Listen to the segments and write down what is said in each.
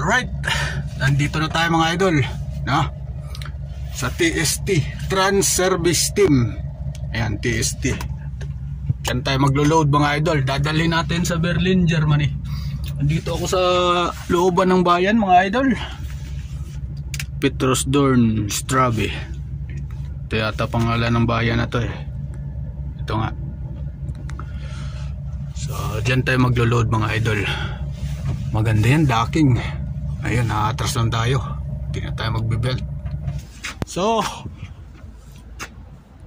Alright, nandito na tayo mga idol, no? Sa TST, Trans Service Team. Ayan, TST. Diyan tayo maglo-load mga idol. Dadalhin natin sa Berlin, Germany. Nandito ako sa looban ng bayan mga idol. Petrosdorn Strabe. Ito yata pangalan ng bayan na to eh. Ito nga. So, diyan tayo maglo-load mga idol. Maganda yan, docking. Ayun, nakatras lang tayo. Hindi na tayo magbibelt. So,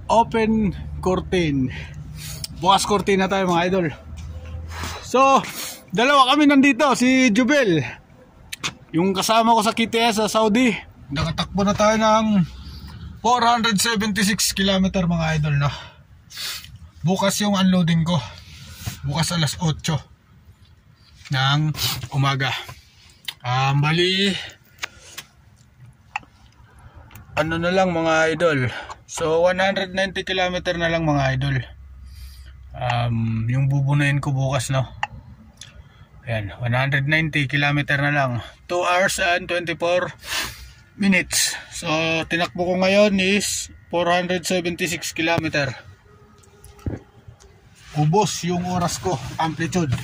open curtain. Bukas curtain na tayo mga idol. So, dalawa kami nandito. Si Jubel, yung kasama ko sa KTS sa Saudi. Nakatakbo na tayo ng 476 km mga idol, no? Bukas yung unloading ko. Bukas alas 8 ng umaga. Bali ano na lang mga idol. So 190 km na lang mga idol. Yung bubunuin ko bukas, no. Ayan, 190 km na lang. 2 hours and 24 minutes. So tinakbo ko ngayon is 476 km. Ubos yung oras ko, amplitude.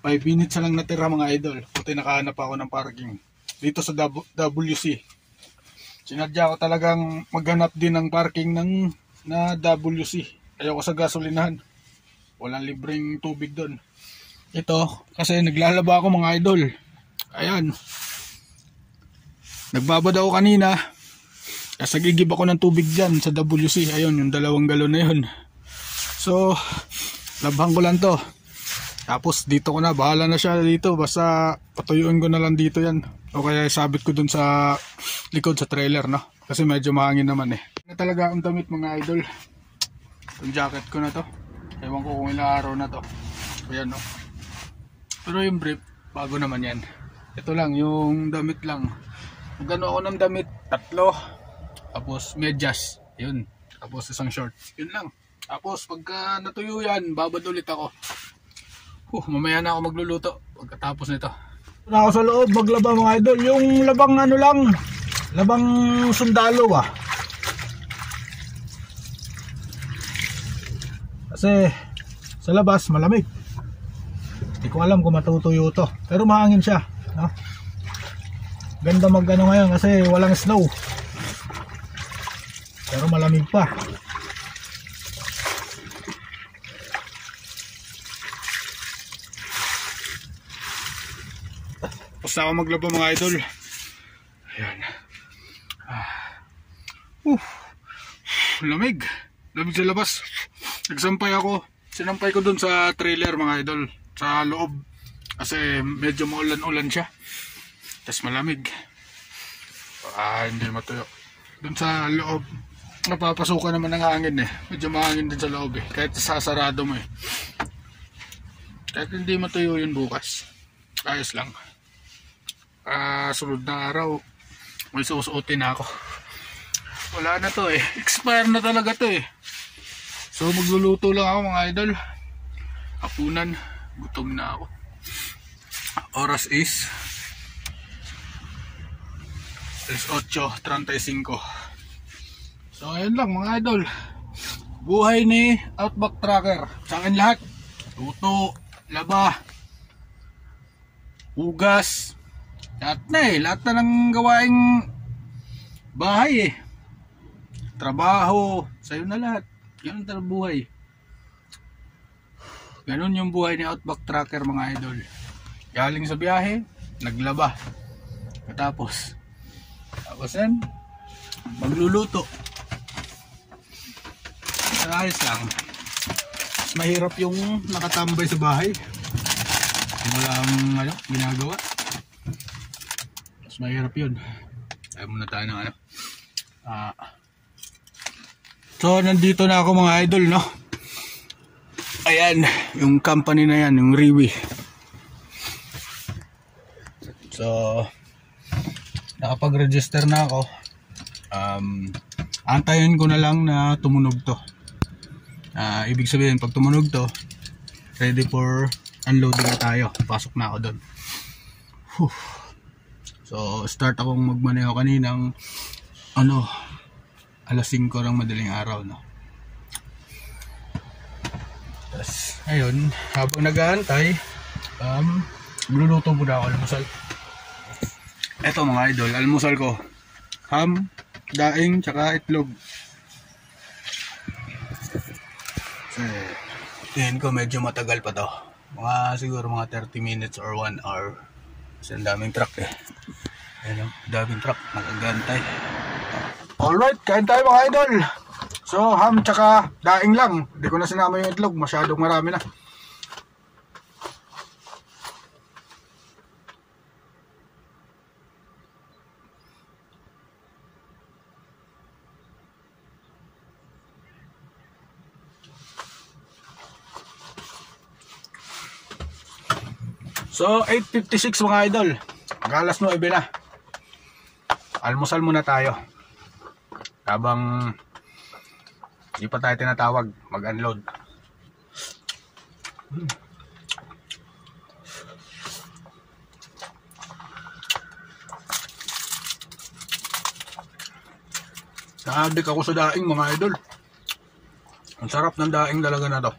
5 minutes lang natira mga idol. Puti nakahanap ako ng parking dito sa WC. Sinadya ko talagang maghanap din ng parking na WC. Ayoko sa gasolinahan. Walang libreng tubig doon. Ito kasi naglalaba ako mga idol. Ayan. Nagbabad ako kanina. Kasi gigib ako ng tubig dyan sa WC. Ayun, yung 2 galon na yun. So, labhan ko lang to. Tapos dito ko na, bahala na siya dito. Basta patuyuin ko na lang dito yan. O kaya sabit ko dun sa likod sa trailer, no? Kasi medyo mahangin naman eh. Na talaga akong damit mga idol. Yung jacket ko na to. Ewan ko kung ilang araw na to. Ayan, no? Pero yung brief, bago naman yan. Ito lang, yung damit lang. Magano ako ng damit, 3. Tapos medyas. Yun. Tapos isang short. Yun lang. Tapos pagka natuyo yan, babad ulit ako. Mamaya na ako magluluto pagkatapos nito. Na ako sa loob maglaba mga idol. Yung labang ano lang, labang sundalo Kasi sa labas malamig. Hindi ko alam kung matutuyo to. Pero mahangin siya, no? Ganda magano ngayon kasi walang snow. Pero malamig pa. Basta ako maglaba mga idol. Ayan. Lamig. Lamig sa labas. Nagsampay ako. Sinampay ko dun sa trailer mga idol. Sa loob. Kasi medyo maulan-ulan siya. Tapos malamig. Hindi matuyo. Dun sa loob. Napapasukan naman ng hangin eh. Medyo mahangin din sa loob eh. Kahit sasarado mo eh. Kahit hindi matuyo yun bukas. Ayos lang. Sunod na araw may susuotin na ako. Wala na to eh, expire na talaga to eh. So magluluto lang ako mga idol. Hapunan, gutom na ako. Oras is 8:35. So ayun lang mga idol. Buhay ni Outback Trucker. Sa akin lahat, luto, laba, hugas, lahat na ng gawaing bahay eh. Trabaho, sa'yo na lahat. Ganun talaga buhay. Ganun yung buhay ni Outback Trucker mga idol. Galing sa biyahe, naglaba. Tapos yan, magluluto. Ayos lang. Mas mahirap yung nakatambay sa bahay. Walang ginagawa. Mahirap yun. Ayaw muna tayo ng So nandito na ako mga idol, no. Ayan, yung company na yan, yung Riwi. So nakapag-register na ako. Antayin ko na lang na tumunog to. Ibig sabihin pag tumunog to, ready for unloading na tayo. Pasok na ako doon. Whew. So start akong magmaneho kaninang alas 5 ng madaling araw, no. Tapos ayun, habang nag-aantay, magluluto muna ako almusal. Eto mga idol, almusal ko, ham, daing, tsaka itlog. So, tingin ko medyo matagal pa to. Siguro mga 30 minutes or 1 hour. Kasi ang daming truck eh. Ayan, daming truck, nakagantay. Alright, kain tayo mga idol. So, ham tsaka daing lang. Hindi ko na sinama yung itlog, masyadong marami na. So 8:56 mga idol, mag-alas 9 na. Almusal muna tayo habang di pa tayo tinatawag mag-unload. Naadik ako sa daing mga idol. Ang sarap ng daing talaga na to.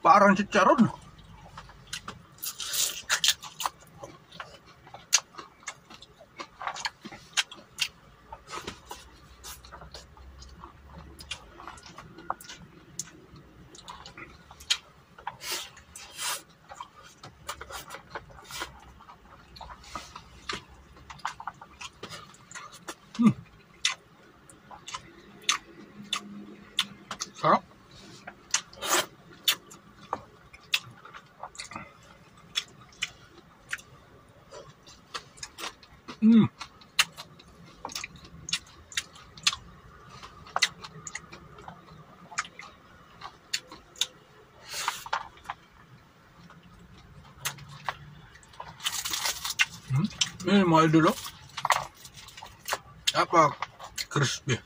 Parang chicharon. Sarap. Mga idol, apa crispy.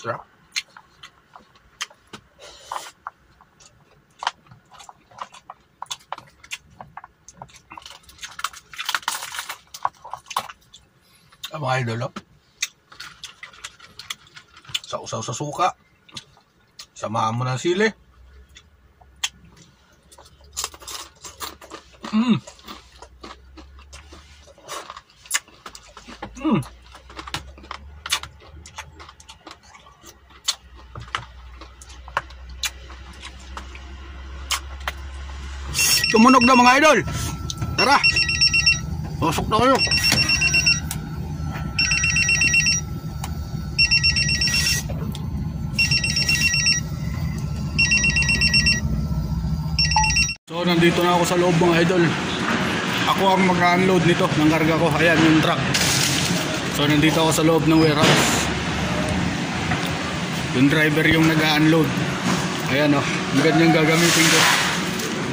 Sarap. Mga idol, sausaw sa suka, samahan mo ng sili. Tumunog na mga idol. Tara, pasok na kayo. So nandito na ako sa loob mga idol. Ako ang mag-unload nito ng karga ko. Ayan yung truck. So nandito ako sa loob ng warehouse. Yung driver yung nag-unload. Ayan o, ganyan gagamitin ko.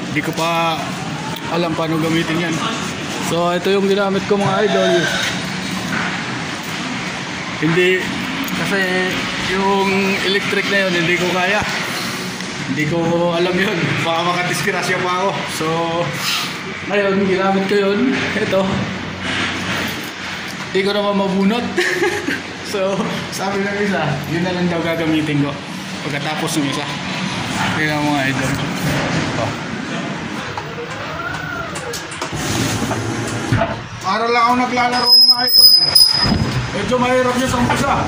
Hindi ko pa alam paano gamitin yan. So ito yung ginamit ko mga idol. Hindi, kasi yung electric na yun hindi ko kaya. Hindi ko alam yun, baka makadisgrasya pa ako. So ngayon ginamit ko yun. Ito, hindi ko naman mabunot. So sabi ng isa, yun na lang daw gagamitin ko pagkatapos ng isa. Kaya mga idol, Para lang ako naglalaro mga idol. Medyo mahirap niya sa umpisa.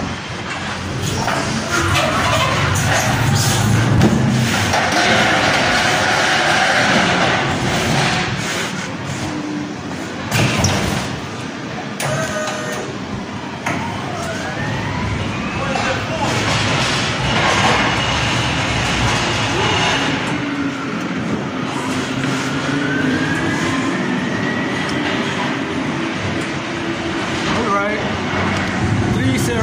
Alright. 3-0.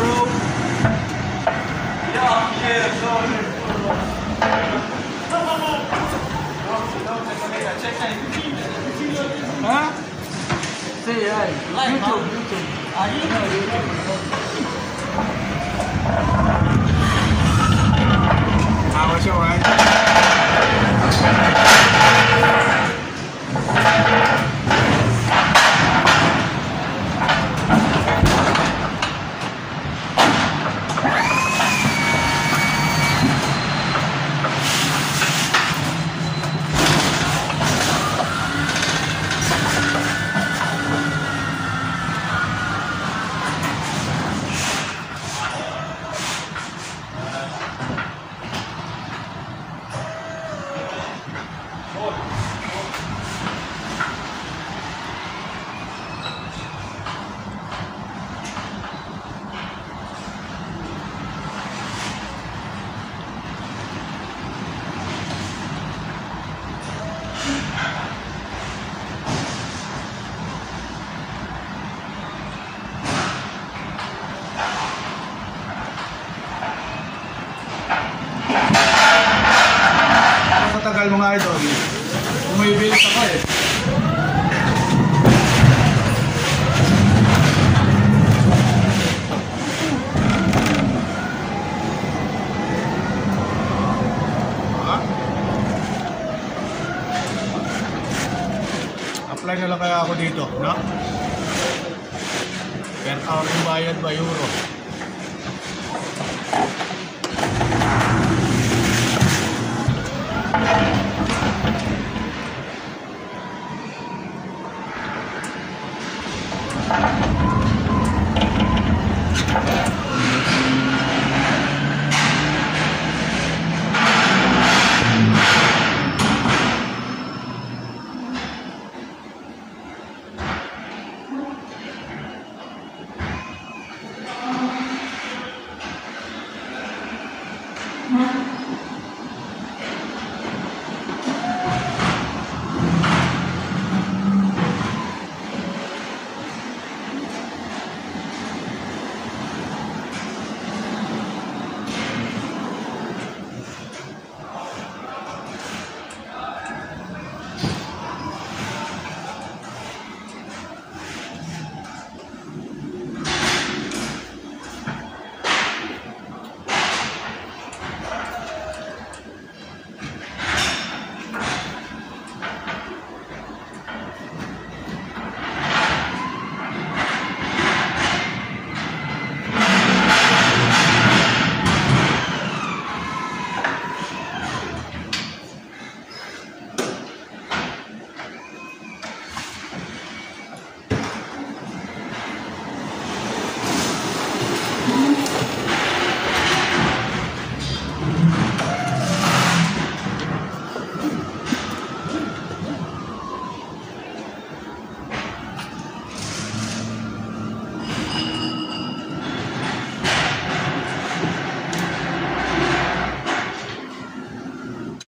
Huh? Say hi. YouTube. How was your ride? Matagal mga idol. Umibilis ako eh. Apply na lang kaya ako dito, no? Per hour yung bayad ba euro?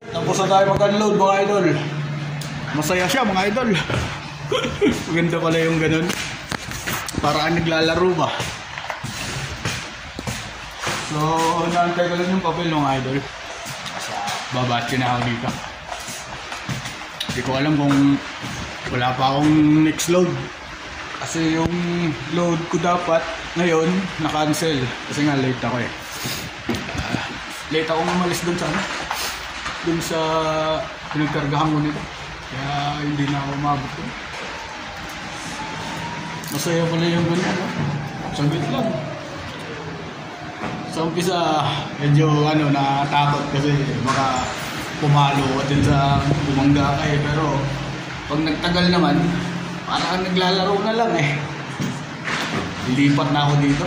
Tapos na tayo mag-unload mga idol. Masaya siya mga idol. Maganda pala yung ganun. Paraan naglalaro ba. So, naantay ko lang yung papel mga idol. Kasi babatch na ako dito. Hindi ko alam kung wala pa akong next load. Kasi yung load ko dapat ngayon na-cancel. Kasi nga late ako eh. Late ako umalis dun sa dun sa pinagkargahan ko nito. Kaya hindi na ako umabot ko. Masaya pala yung ganyan, no? Saglit lang. Sa umpisa, medyo natakot kasi baka pumalo ka din sa bumangga ka eh. Pero pag nagtagal naman, Parang naglalaro na lang eh. Lilipat na ako dito.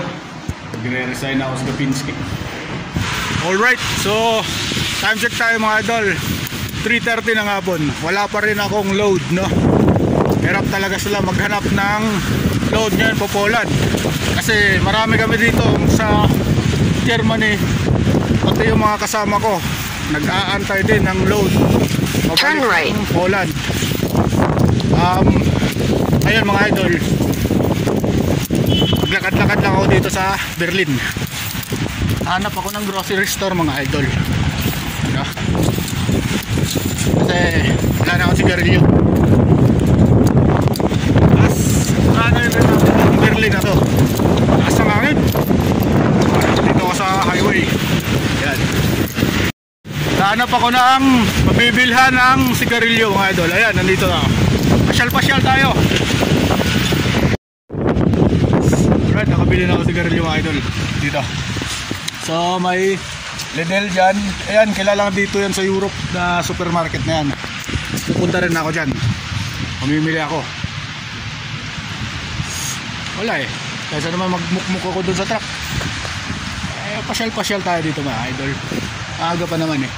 Magre-resign ako sa Kapinski. Alright, so time check tayo mga idol. 3:30 ng hapon. Wala pa rin akong load, no? Hirap talaga sila maghanap ng load ngayon po Poland. Kasi marami kami dito sa Germany. Pati yung mga kasama ko nag-aantay din ng load. Turn right. Poland. Ayun mga idol. Maglakad-lakad lang ako dito sa Berlin. Hanap ako ng grocery store mga idol. Ano? Kasi wala na akong sigarilyo. As ano yun ang Berlin na to. Taas ang hangin. Dito ako sa highway. Yan. Hanap ako ng mabibilhan ng sigarilyo mga idol. Ayan, nandito na ako. Pasyal-pasyal tayo. Alright, nakabili na ako sigarilyo mga idol. Dito. So may Lidl dyan. Ayan, kilala dito yan sa Europe na supermarket na yan. Pupunta rin ako dyan. Mamimili ako. Wala eh. Kaysa naman magmukmuk ako dun sa truck. Pasyal-pasyal tayo dito mga idol. Aga pa naman eh.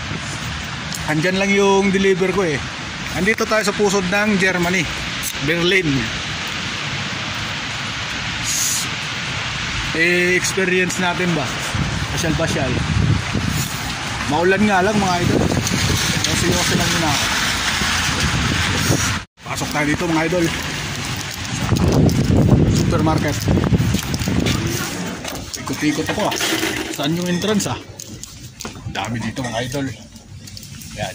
Andyan lang yung deliver ko eh. Andito tayo sa pusod ng Germany, Berlin. Experience natin ba? Pasyal-pasyal. Maulan nga lang mga idol. Yosi-yosi lang muna ako. Pasok tayo dito mga idol. Supermarket. Ikot-ikot ako ah. Saan yung entrance ah? Dami dito mga idol. Yan.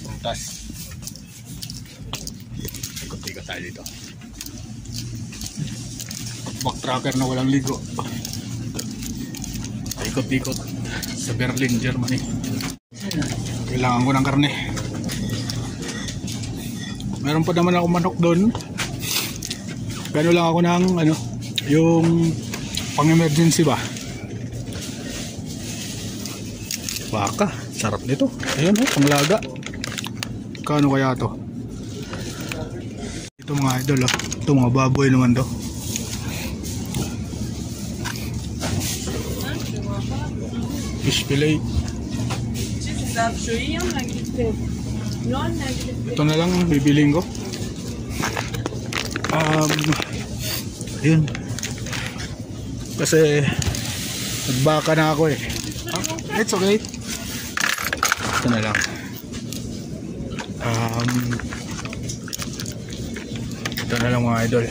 Prutas. Ikot-ikot tayo dito. Backtracker na walang ligo. Ikot-ikot sa Berlin, Germany. Kailangan ko ng karne. Meron pa naman ako manok doon. Gano'n lang ako ng ano, yung pang-emergency ba. Baka, sarap nito. Ayun oh, panglaga. Kano kaya to? Ito mga idol oh. Ito mga baboy naman to. Fish fillet. Ito na lang bibiling ko. Ayun. Kasi nagbaka na ako eh. It's okay. Ito na lang. Ito na lang mga idol.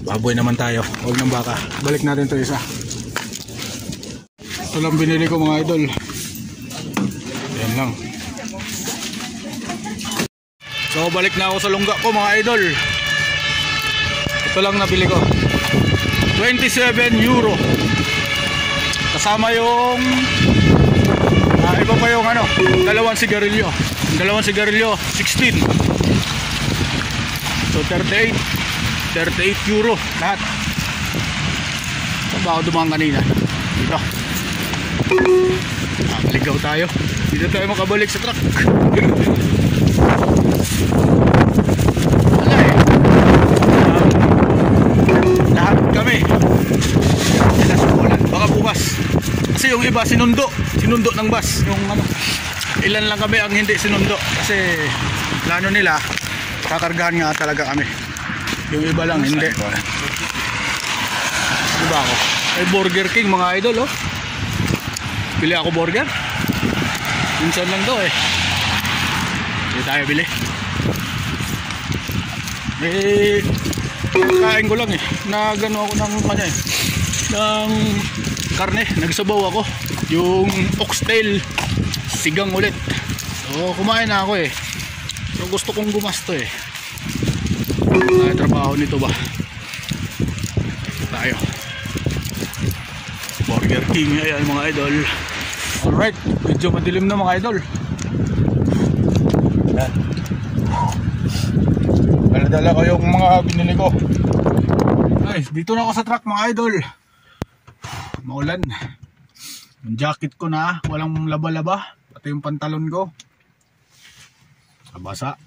Baboy naman tayo. Huwag ng baka. Balik natin ito isa. Ito lang binili ko mga idol. Yan lang. So balik na ako sa lungga ko mga idol. Ito lang nabili ko. 27 euro. Kasama yung iba pa yung ano, dalawang sigarilyo. Dalawang sigarilyo 16. So 38 euro lahat. Saan ba ako dumaan kanina? Dito. Ligaw tayo. Dito tayo makabalik sa truck. Wala eh. Lahat kami baka bukas. Kasi yung iba sinundo ng bus. Yung ano, ilan lang kami ang hindi sinundo. Kasi plano nila kakargahan nga talaga kami. Yung iba lang hindi. Diba ako? Ay Burger King mga idol oh. Bili ako burger. Minsan lang to eh. Hindi tayo bili. Kain ko lang eh. Nagano ako ng kanya eh. Ng karne. Nagsabaw ako. Yung oxtail sigang ulit. So kumain na ako eh. So gusto kong gumasto eh. Ay trabaho nito ba? Tayo. Burger King ayan mga idol. Alright, medyo madilim na mga idol. Yan. Dala-dala ko yung mga binili ko. Ay, dito na ako sa truck mga idol. Maulan. Yung jacket ko na walang laba-laba. Pati yung pantalon ko. Nabasa.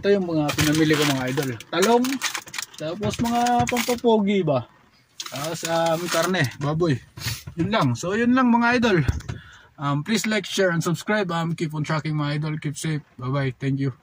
Ito yung mga pinamili ko mga idol. Talong, tapos mga pampapogi ba? Tapos karne, baboy. Yun lang. So yun lang mga idol. Please like, share, and subscribe. Keep on tracking mga idol. Keep safe. Bye bye. Thank you.